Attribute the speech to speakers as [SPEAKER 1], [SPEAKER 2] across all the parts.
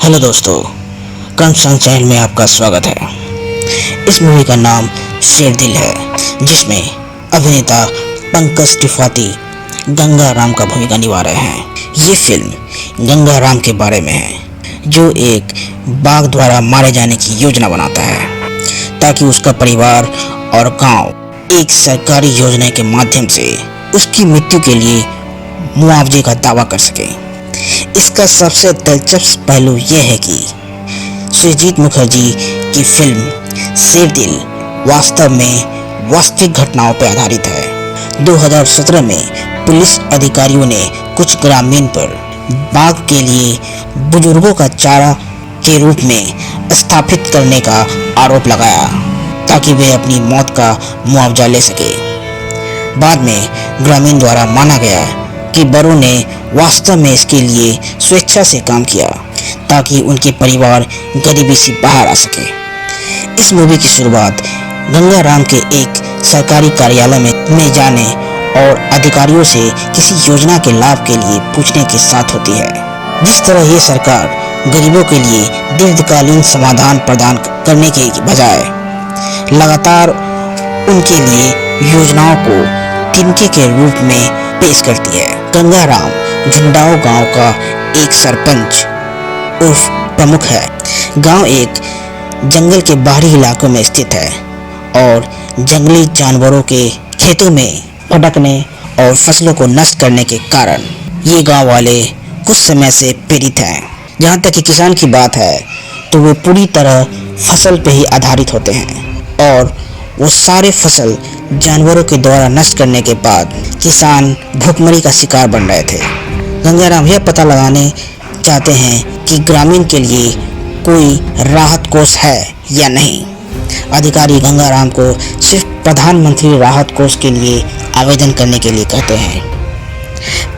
[SPEAKER 1] Hello दोस्तों, concern channel में आपका स्वागत है। इस मूवी का नाम शेरदिल है, जिसमें अभिनेता पंकज त्रिपाठी गंगा राम का भूमिका निभा रहे हैं। ये फिल्म गंगा राम के बारे में है, जो एक बाघ द्वारा मारे जाने की योजना बनाता है ताकि उसका परिवार और गांव एक सरकारी योजना के माध्यम से उसकी मृत्यु के लिए मुआवजे का दावा कर सके। इसका सबसे दिलचस्प पहलू यह है कि सुजीत मुखर्जी की फिल्म शेरदिल वास्तव में वास्तविक घटनाओं पर आधारित है। 2017 में पुलिस अधिकारियों ने कुछ ग्रामीण पर बाघ के लिए बुजुर्गों का चारा के रूप में स्थापित करने का आरोप लगाया ताकि वे अपनी मौत का मुआवजा ले सके। बाद में ग्रामीण द्वारा माना गया कि बड़ों ने वास्तव में इसके लिए स्वेच्छा से काम किया ताकि उनके परिवार गरीबी से बाहर आ सके। इस मूवी की शुरुआत गंगा राम के एक सरकारी कार्यालय में जाने और अधिकारियों से किसी योजना के लाभ के लिए पूछने के साथ होती है। जिस तरह ये सरकार गरीबों के लिए दीर्घकालीन समाधान प्रदान करने के बजाय लगातार उनके लिए योजनाओं को तिनके के रूप में पेश करती है। गंगा राम झुंडाओ गांव का एक सरपंच उर्फ प्रमुख है। गांव एक जंगल के बाहरी इलाकों में स्थित है और जंगली जानवरों के खेतों में भटकने और फसलों को नष्ट करने के कारण ये गांव वाले कुछ समय से पीड़ित हैं। जहां तक कि किसान की बात है तो वे पूरी तरह फसल पे ही आधारित होते हैं और वो सारे फसल जानवरों के द्वारा नष्ट करने के बाद किसान भूखमरी का शिकार बन रहे थे। गंगा राम यह पता लगाने चाहते हैं कि ग्रामीण के लिए कोई राहत कोष है या नहीं। अधिकारी गंगा राम को सिर्फ प्रधानमंत्री राहत कोष के लिए आवेदन करने के लिए कहते हैं।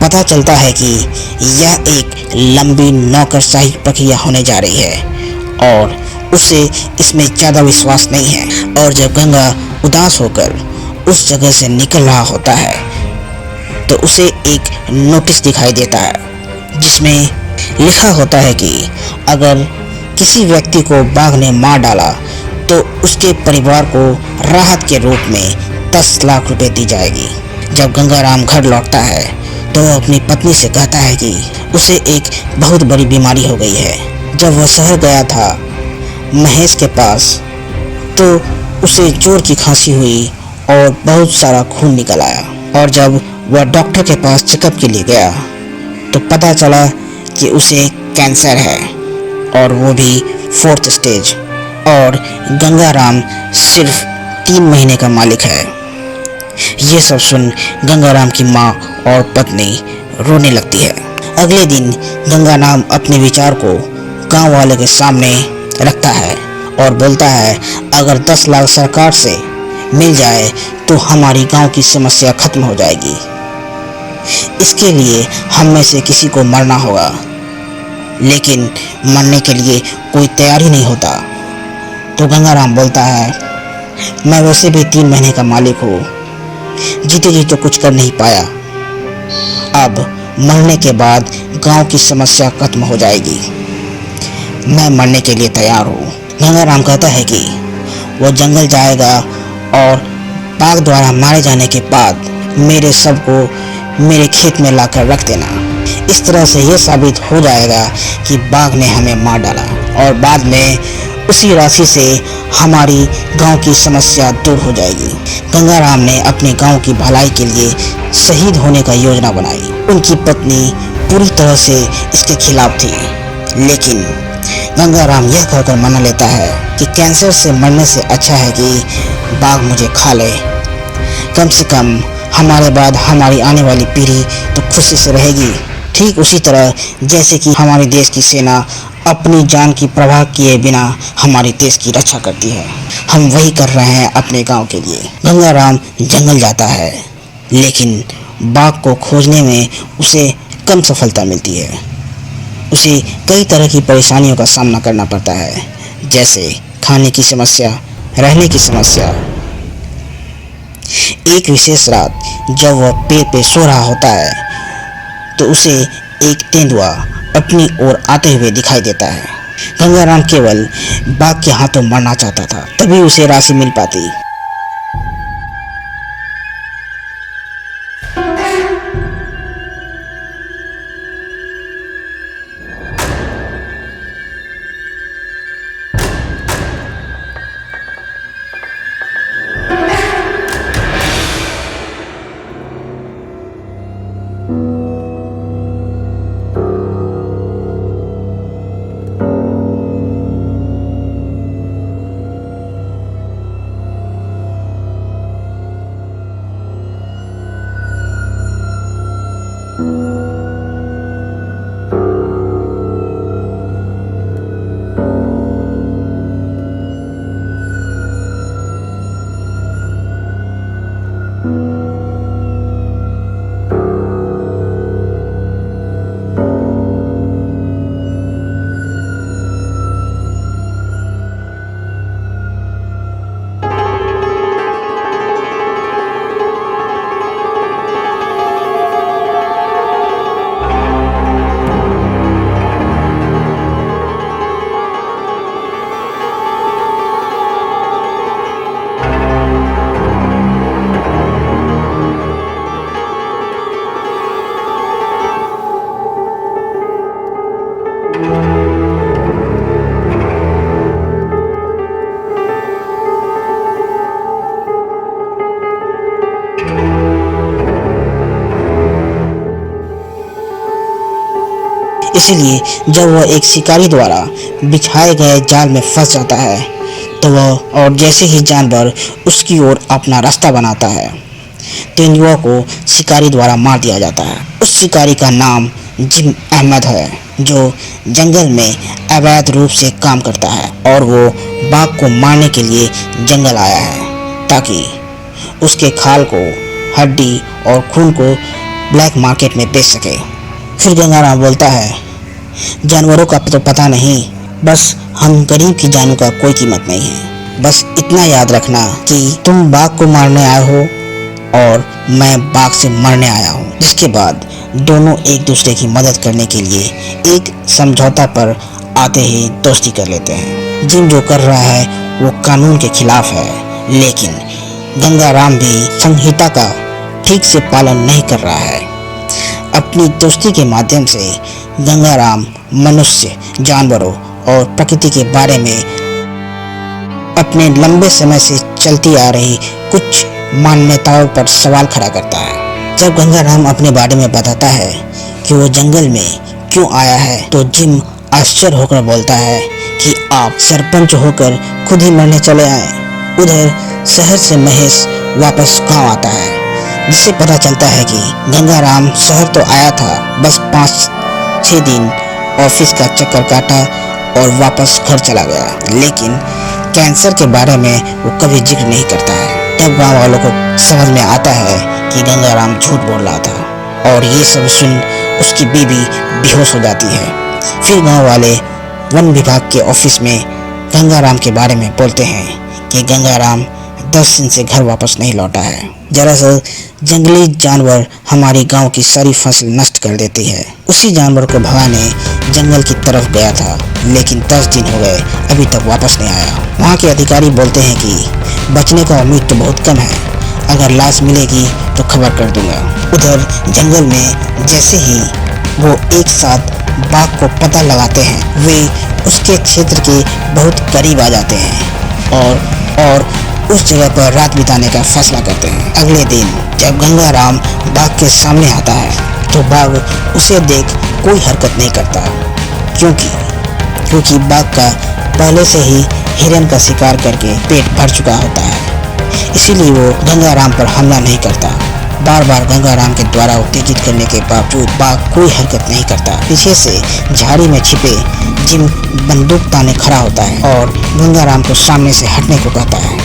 [SPEAKER 1] पता चलता है कि यह एक लंबी नौकरशाही प्रक्रिया होने जा रही है और उसे इसमें ज़्यादा विश्वास नहीं है। और जब गंगा उदास होकर उस जगह से निकल रहा होता है तो उसे एक नोटिस दिखाई देता है जिसमें लिखा होता है कि अगर किसी व्यक्ति को बाघ ने मार डाला तो उसके परिवार को राहत के रूप में 10 लाख रुपए दी जाएगी। जब गंगा राम घर लौटता है तो वह अपनी पत्नी से कहता है कि उसे एक बहुत बड़ी बीमारी हो गई है। जब वह शहर गया था महेश के पास तो उसे जोर की खांसी हुई और बहुत सारा खून निकल आया और जब वह डॉक्टर के पास चेकअप के लिए गया तो पता चला कि उसे कैंसर है और वो भी 4th स्टेज। और गंगा राम सिर्फ 3 महीने का मालिक है। ये सब सुन गंगा राम की माँ और पत्नी रोने लगती है। अगले दिन गंगा राम अपने विचार को गांव वाले के सामने रखता है और बोलता है अगर 10 लाख सरकार से मिल जाए तो हमारी गांव की समस्या खत्म हो जाएगी। इसके लिए हम में से किसी को मरना होगा, लेकिन मरने के लिए कोई तैयार ही नहीं होता। तो गंगा राम बोलता है मैं वैसे भी 3 महीने का मालिक हूँ, जीते जी तो कुछ कर नहीं पाया, अब मरने के बाद गांव की समस्या खत्म हो जाएगी, मैं मरने के लिए तैयार हूँ। गंगा राम कहता है कि वो जंगल जाएगा और बाघ द्वारा मारे जाने के बाद मेरे शव को मेरे खेत में लाकर रख देना। इस तरह से यह साबित हो जाएगा कि बाघ ने हमें मार डाला और बाद में उसी राशि से हमारी गांव की समस्या दूर हो जाएगी। गंगा राम ने अपने गांव की भलाई के लिए शहीद होने का योजना बनाई। उनकी पत्नी पूरी तरह से इसके खिलाफ थी, लेकिन गंगा राम यह कहकर मान लेता है कि कैंसर से मरने से अच्छा है कि बाघ मुझे खा ले। कम से कम हमारे बाद हमारी आने वाली पीढ़ी तो खुशी से रहेगी। ठीक उसी तरह जैसे कि हमारे देश की सेना अपनी जान की परवाह किए बिना हमारे देश की रक्षा करती है, हम वही कर रहे हैं अपने गांव के लिए। गंगा राम जंगल जाता है, लेकिन बाघ को खोजने में उसे कम सफलता मिलती है। उसे कई तरह की परेशानियों का सामना करना पड़ता है, जैसे खाने की समस्या, रहने की समस्या। एक विशेष रात जब वह पेड़ पे सो रहा होता है तो उसे एक तेंदुआ अपनी ओर आते हुए दिखाई देता है। गंगाराम केवल बाघ के हाथों मरना चाहता था, तभी उसे राशि मिल पाती। इसीलिए जब वह एक शिकारी द्वारा बिछाए गए जाल में फंस जाता है तो वह और जैसे ही जानवर उसकी ओर अपना रास्ता बनाता है तो इन युवाओं को शिकारी द्वारा मार दिया जाता है। उस शिकारी का नाम जिम अहमद है, जो जंगल में अवैध रूप से काम करता है और वो बाघ को मारने के लिए जंगल आया है ताकि उसके खाल को, हड्डी और खून को ब्लैक मार्केट में बेच सके। फिर गंगाराम बोलता है, जानवरों का तो पता नहीं, बस हम गरीब की जानों का कोई कीमत नहीं है। बस इतना याद रखना कि तुम बाघ को मारने आए हो और मैं बाघ से मरने आया हूँ। जिसके बाद दोनों एक दूसरे की मदद करने के लिए एक समझौता पर आते ही दोस्ती कर लेते हैं। जिम जो कर रहा है वो कानून के खिलाफ है, लेकिन गंगाराम भी संहिता का ठीक से पालन नहीं कर रहा है। अपनी दोस्ती के माध्यम से गंगाराम मनुष्य, जानवरों और प्रकृति के बारे में अपने लंबे समय से चलती आ रही कुछ मान्यताओं पर सवाल खड़ा करता है। जब गंगाराम अपने बारे में बताता है कि वो जंगल में क्यों आया है तो जिम आश्चर्य होकर बोलता है कि आप सरपंच होकर खुद ही मरने चले आए। उधर शहर से महेश वापस गांव आता है, जिससे पता चलता है कि गंगाराम शहर तो आया था, बस 5-6 दिन ऑफिस का चक्कर काटा और वापस घर चला गया, लेकिन कैंसर के बारे में वो कभी जिक्र नहीं करता है। तब गांव वालों को समझ में आता है कि गंगाराम झूठ बोल रहा था और ये सब सुन उसकी बीवी बेहोश हो जाती है। फिर गांव वाले वन विभाग के ऑफिस में गंगाराम के बारे में बोलते हैं कि गंगाराम 10 दिन से घर वापस नहीं लौटा है। दरअसल जंगली जानवर हमारी गांव की सारी फसल नष्ट कर देती है। उसी जानवर को भगाने जंगल की तरफ गया था, लेकिन 10 दिन हो गए अभी तक वापस नहीं आया। वहाँ के अधिकारी बोलते हैं कि बचने का उम्मीद तो बहुत कम है, अगर लाश मिलेगी तो खबर कर दूंगा। उधर जंगल में जैसे ही वो एक साथ बाघ को पता लगाते हैं, वे उसके क्षेत्र के बहुत करीब आ जाते हैं और उस जगह पर रात बिताने का फैसला करते हैं। अगले दिन जब गंगाराम बाघ के सामने आता है तो बाघ उसे देख कोई हरकत नहीं करता, क्योंकि बाघ का पहले से ही हिरन का शिकार करके पेट भर चुका होता है। इसीलिए वो गंगाराम पर हमला नहीं करता। बार बार गंगाराम के द्वारा उत्तेजित करने के बावजूद बाघ कोई हरकत नहीं करता। पीछे से झाड़ी में छिपे जिम बंदूक ताने खड़ा होता है और गंगाराम को सामने से हटने को कहता है।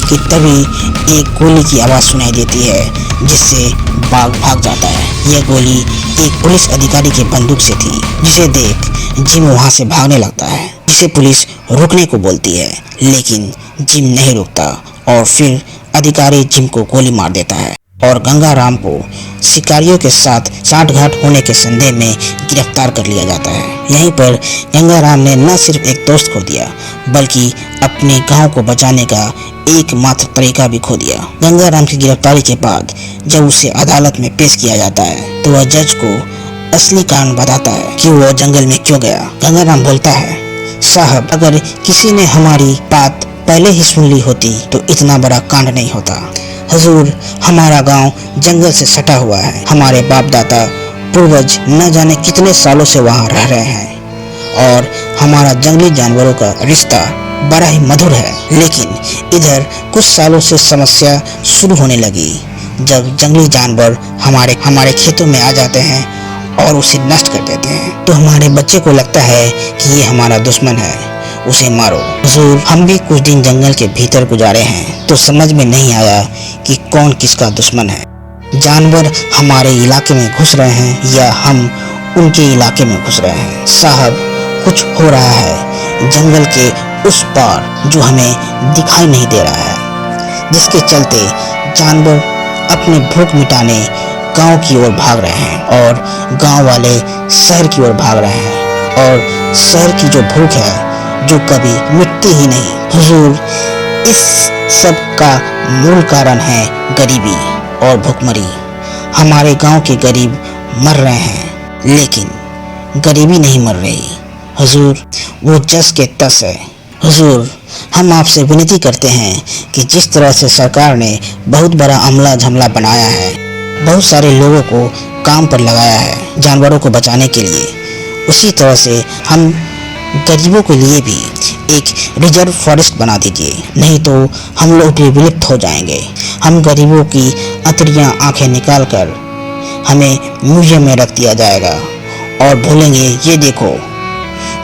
[SPEAKER 1] कि तभी एक गोली की आवाज़ सुनाई देती है, जिससे बाघ भाग जाता है। यह गोली एक पुलिस अधिकारी की बंदूक से थी, जिसे देख जिम वहां से भागने लगता है। जिसे पुलिस रुकने को बोलती है, लेकिन जिम नहीं रुकता और फिर अधिकारी जिम को गोली मार देता है और गंगाराम को शिकारियों के साथ सांठगांठ होने के संदेह में गिरफ्तार कर लिया जाता है। यहीं पर गंगाराम ने न सिर्फ एक दोस्त खो दिया, बल्कि अपने गांव को बचाने का एकमात्र तरीका भी खो दिया। गंगाराम की गिरफ्तारी के बाद जब उसे अदालत में पेश किया जाता है तो वह जज को असली कारण बताता है कि वह जंगल में क्यों गया। गंगाराम बोलता है, साहब, अगर किसी ने हमारी बात पहले ही सुन ली होती तो इतना बड़ा कांड नहीं होता। हुजूर, हमारा गांव जंगल से सटा हुआ है। हमारे बाप दादा पूर्वज न जाने कितने सालों से वहां रह रहे हैं और हमारा जंगली जानवरों का रिश्ता बड़ा ही मधुर है। लेकिन इधर कुछ सालों से समस्या शुरू होने लगी जब जंगली जानवर हमारे खेतों में आ जाते हैं और उसे नष्ट कर देते हैं, तो हमारे बच्चे को लगता है कि ये हमारा दुश्मन है, उसे मारो। हुजूर, हम भी कुछ दिन जंगल के भीतर गुजारे हैं तो समझ में नहीं आया कि कौन किसका दुश्मन है। जानवर हमारे इलाके में घुस रहे हैं या हम उनके इलाके में घुस रहे हैं। साहब, कुछ हो रहा है जंगल के उस पार जो हमें दिखाई नहीं दे रहा है, जिसके चलते जानवर अपनी भूख मिटाने गांव की ओर भाग रहे हैं और गांव वाले शहर की ओर भाग रहे हैं और शहर की जो भूख है जो कभी मिटती ही नहीं। हुजूर, इस सब का मूल कारण है गरीबी और भुखमरी। हमारे गांव के गरीब मर रहे हैं, लेकिन गरीबी नहीं मर रही। हुजूर, वो जस के तस है। हुजूर, हम आपसे विनती करते हैं कि जिस तरह से सरकार ने बहुत बड़ा अमला झमला बनाया है, बहुत सारे लोगों को काम पर लगाया है जानवरों को बचाने के लिए, उसी तरह से हम गरीबों के लिए भी एक रिजर्व फॉरेस्ट बना दीजिए, नहीं तो हम लोग भी विलुप्त हो जाएंगे। हम गरीबों की अतरियां आंखें निकाल कर हमें म्यूजियम में रख दिया जाएगा और बोलेंगे, ये देखो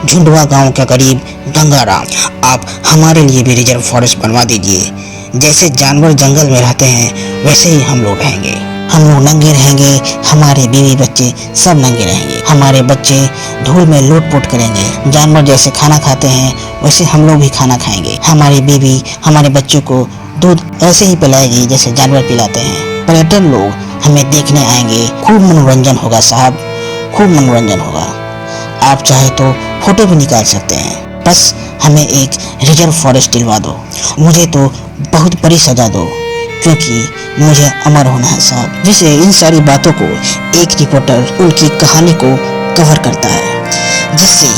[SPEAKER 1] झुंडवा गांव का गरीब गंगाराम। आप हमारे लिए भी रिजर्व फॉरेस्ट बनवा दीजिए। जैसे जानवर जंगल में रहते हैं वैसे ही हम लोग रहेंगे। हम लोग नंगे रहेंगे, हमारे बीवी बच्चे सब नंगे रहेंगे। हमारे बच्चे धूल में लूट-पुट करेंगे। जानवर जैसे खाना खाते हैं वैसे हम लोग भी खाना खाएंगे। हमारी बीवी हमारे बच्चों को दूध ऐसे ही पिलाएगी जैसे जानवर पिलाते हैं। पर्यटन लोग हमें देखने आएंगे, खूब मनोरंजन होगा साहब, खूब मनोरंजन होगा। आप चाहे तो फोटो भी निकाल सकते हैं, बस हमें एक रिजर्व फॉरेस्ट दिलवा दो। मुझे तो बहुत बड़ी सजा दो, क्योंकि मुझे अमर होना है साहब। जिसे इन सारी बातों को एक रिपोर्टर उनकी कहानी को कवर करता है, जिससे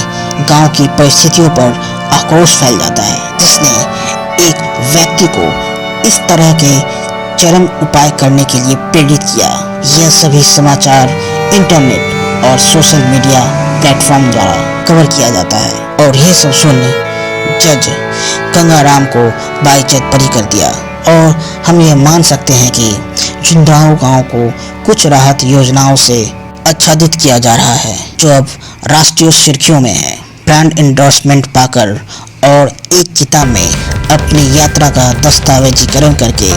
[SPEAKER 1] गांव की परिस्थितियों पर आक्रोश फैल जाता है, जिसने एक व्यक्ति को इस तरह के चरम उपाय करने के लिए प्रेरित किया। यह सभी समाचार इंटरनेट और सोशल मीडिया प्लेटफॉर्म द्वारा कवर किया जाता है और यह सब सुन जज गंगाराम को बाइज्जत बरी कर दिया। और हम ये मान सकते हैं कि झुंझुनू गांव को कुछ राहत योजनाओं से आच्छादित किया जा रहा है, जो अब राष्ट्रीय सुर्खियों में है। ब्रांड एंडोर्समेंट पाकर और एक किताब में अपनी यात्रा का दस्तावेजीकरण करके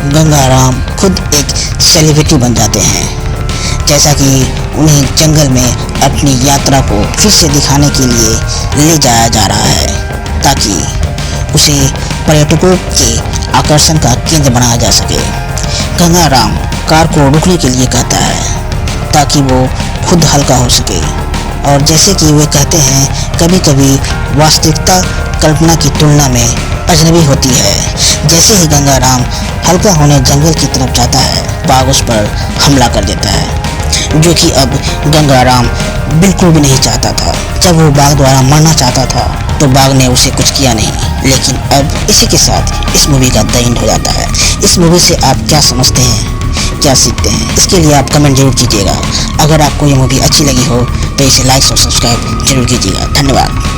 [SPEAKER 1] गंगाराम खुद एक सेलिब्रिटी बन जाते हैं। जैसा कि उन्हें जंगल में अपनी यात्रा को फिर से दिखाने के लिए ले जाया जा रहा है, ताकि उसे पर्यटकों के आकर्षण का केंद्र बनाया जा सके। गंगाराम कार को रुकने के लिए कहता है ताकि वो खुद हल्का हो सके। और जैसे कि वे कहते हैं, कभी कभी वास्तविकता कल्पना की तुलना में अजनबी होती है। जैसे ही गंगाराम हल्का होने जंगल की तरफ जाता है, बाघ उस पर हमला कर देता है, जो कि अब गंगाराम बिल्कुल भी नहीं चाहता था। जब वो बाघ द्वारा मरना चाहता था तो बाघ ने उसे कुछ किया नहीं, लेकिन अब इसी के साथ इस मूवी का द एंड हो जाता है। इस मूवी से आप क्या समझते हैं, क्या सीखते हैं, इसके लिए आप कमेंट जरूर कीजिएगा। अगर आपको ये मूवी अच्छी लगी हो तो इसे लाइक और सब्सक्राइब जरूर कीजिएगा। धन्यवाद।